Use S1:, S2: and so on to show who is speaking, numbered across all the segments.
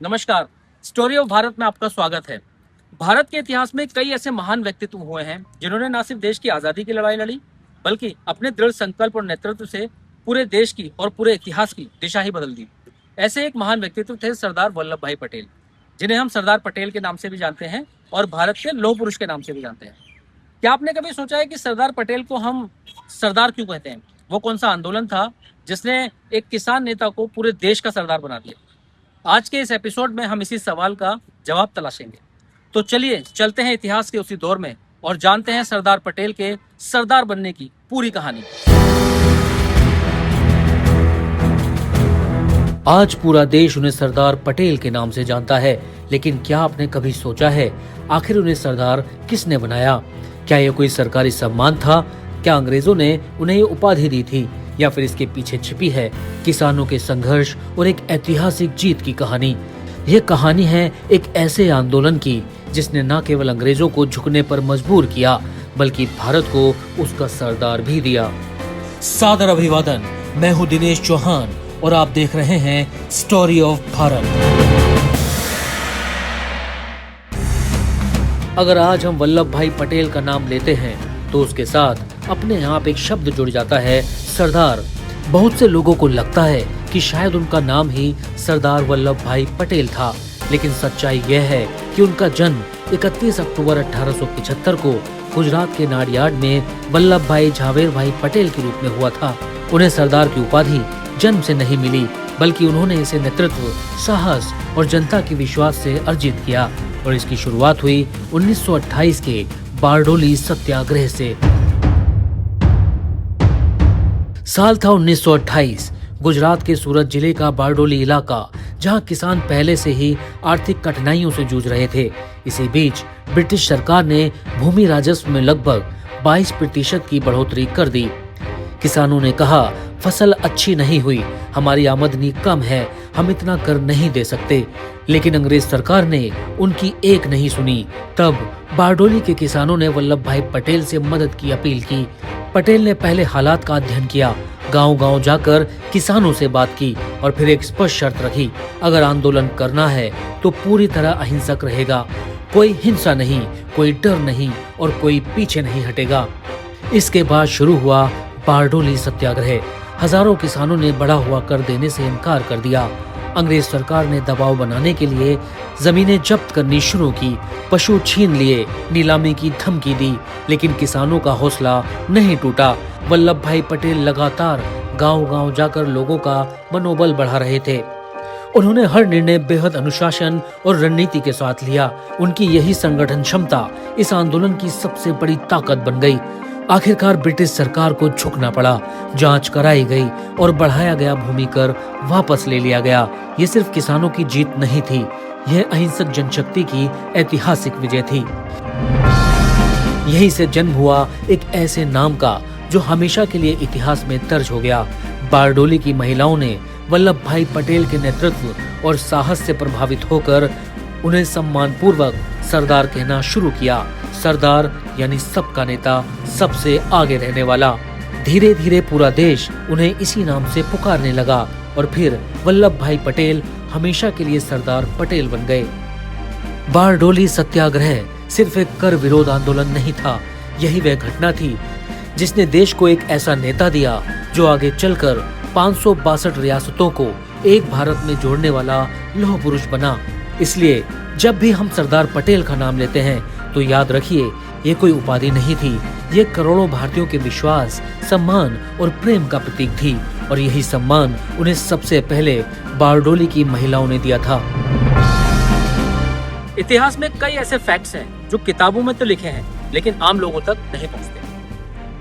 S1: नमस्कार। Story of Bharat में आपका स्वागत है। भारत के इतिहास में कई ऐसे महान व्यक्तित्व हुए हैं जिन्होंने न सिर्फ देश की आजादी की लड़ाई लड़ी, बल्कि अपने दृढ़ संकल्प और नेतृत्व से पूरे देश की और पूरे इतिहास की दिशा ही बदल दी। ऐसे एक महान व्यक्तित्व थे सरदार वल्लभ भाई पटेल, जिन्हें हम सरदार पटेल के नाम से भी जानते हैं और भारत के लौह पुरुष के नाम से भी जानते हैं। क्या आपने कभी सोचा है कि सरदार पटेल को हम सरदार क्यों कहते हैं? वो कौन सा आंदोलन था जिसने एक किसान नेता को पूरे देश का सरदार बना दिया? आज के इस एपिसोड में हम इसी सवाल का जवाब तलाशेंगे। तो चलिए चलते हैं इतिहास के उसी दौर में और जानते हैं सरदार पटेल के सरदार बनने की पूरी कहानी। आज पूरा देश उन्हें सरदार पटेल के नाम से जानता है, लेकिन क्या आपने कभी सोचा है आखिर उन्हें सरदार किसने बनाया? क्या यह कोई सरकारी सम्मान था? क्या अंग्रेजों ने उन्हें ये उपाधि दी थी, या फिर इसके पीछे छिपी है किसानों के संघर्ष और एक ऐतिहासिक जीत की कहानी? ये कहानी है एक ऐसे आंदोलन की जिसने न केवल अंग्रेजों को झुकने पर मजबूर किया, बल्कि भारत को उसका सरदार भी दिया। सादर अभिवादन, मैं हूँ दिनेश चौहान और आप देख रहे हैं स्टोरी ऑफ भारत। अगर आज हम वल्लभ भाई पटेल का नाम लेते हैं तो उसके साथ अपने आप एक शब्द जुड़ जाता है, सरदार। बहुत से लोगों को लगता है कि शायद उनका नाम ही सरदार वल्लभ भाई पटेल था, लेकिन सच्चाई यह है कि उनका जन्म 31 अक्टूबर 1875 को गुजरात के नाडियाड में वल्लभ भाई झावेर भाई पटेल के रूप में हुआ था। उन्हें सरदार की उपाधि जन्म से नहीं मिली, बल्कि उन्होंने इसे नेतृत्व, साहस और जनता के विश्वास से अर्जित किया, और इसकी शुरुआत हुई 1928 के बारडोली सत्याग्रह से। साल था 1928। गुजरात के सूरत जिले का बारडोली इलाका, जहां किसान पहले से ही आर्थिक कठिनाइयों से जूझ रहे थे। इसी बीच ब्रिटिश सरकार ने भूमि राजस्व में लगभग 22% की बढ़ोतरी कर दी। किसानों ने कहा, फसल अच्छी नहीं हुई, हमारी आमदनी कम है, हम इतना कर नहीं दे सकते। लेकिन अंग्रेज सरकार ने उनकी एक नहीं सुनी। तब बारडोली के किसानों ने वल्लभ भाई पटेल से मदद की अपील की। पटेल ने पहले हालात का अध्ययन किया, गांव-गांव जाकर किसानों से बात की और फिर एक स्पष्ट शर्त रखी, अगर आंदोलन करना है तो पूरी तरह अहिंसक रहेगा, कोई हिंसा नहीं, कोई डर नहीं और कोई पीछे नहीं हटेगा। इसके बाद शुरू हुआ बारडोली सत्याग्रह। हजारों किसानों ने बढ़ा हुआ कर देने से इनकार कर दिया। अंग्रेज सरकार ने दबाव बनाने के लिए जमीनें जब्त करनी शुरू की, पशु छीन लिए, नीलामी की धमकी दी, लेकिन किसानों का हौसला नहीं टूटा। वल्लभ भाई पटेल लगातार गांव-गांव जाकर लोगों का मनोबल बढ़ा रहे थे। उन्होंने हर निर्णय बेहद अनुशासन और रणनीति के साथ लिया। उनकी यही संगठन क्षमता इस आंदोलन की सबसे बड़ी ताकत बन गई। आखिरकार ब्रिटिश सरकार को झुकना पड़ा, जांच कराई गई और बढ़ाया गया भूमि कर वापस ले लिया गया। ये सिर्फ किसानों की जीत नहीं थी, यह अहिंसक जनशक्ति की ऐतिहासिक विजय थी। यहीं से जन्म हुआ एक ऐसे नाम का जो हमेशा के लिए इतिहास में दर्ज हो गया। बारडोली की महिलाओं ने वल्लभ भाई पटेल के नेतृत्व और साहस से प्रभावित होकर उन्हें सम्मानपूर्वक सरदार कहना शुरू किया। सरदार यानी सबका नेता, सबसे आगे रहने वाला। धीरे धीरे पूरा देश उन्हें इसी नाम से पुकारने लगा और फिर वल्लभ भाई पटेल हमेशा के लिए सरदार पटेल बन गए। बारडोली सत्याग्रह सिर्फ एक कर विरोध आंदोलन नहीं था, यही वह घटना थी जिसने देश को एक ऐसा नेता दिया जो आगे चलकर 562 रियासतों को एक भारत में जोड़ने वाला लौह पुरुष बना। इसलिए जब भी हम सरदार पटेल का नाम लेते हैं तो याद रखिए, ये कोई उपाधि नहीं थी, ये करोड़ों भारतीयों के विश्वास, सम्मान और प्रेम का प्रतीक थी, और यही सम्मान उन्हें सबसे पहले बारडोली की महिलाओं ने दिया था। इतिहास में कई ऐसे फैक्ट्स हैं जो किताबों में तो लिखे हैं, लेकिन आम लोगों तक नहीं पहुंचते।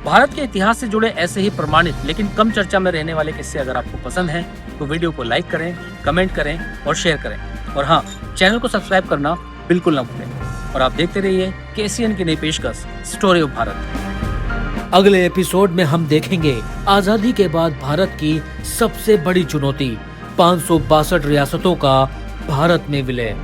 S1: भारत के इतिहास से जुड़े ऐसे ही प्रमाणित लेकिन कम चर्चा में रहने वाले किस्से अगर आपको पसंद हैं तो वीडियो को लाइक करें, कमेंट करें और शेयर करें। और हाँ, चैनल को सब्सक्राइब करना बिल्कुल ना भूलें। और आप देखते रहिए KCN की नई पेशकश स्टोरी ऑफ भारत। अगले एपिसोड में हम देखेंगे आजादी के बाद भारत की सबसे बड़ी चुनौती, 562 रियासतों का भारत में विलय।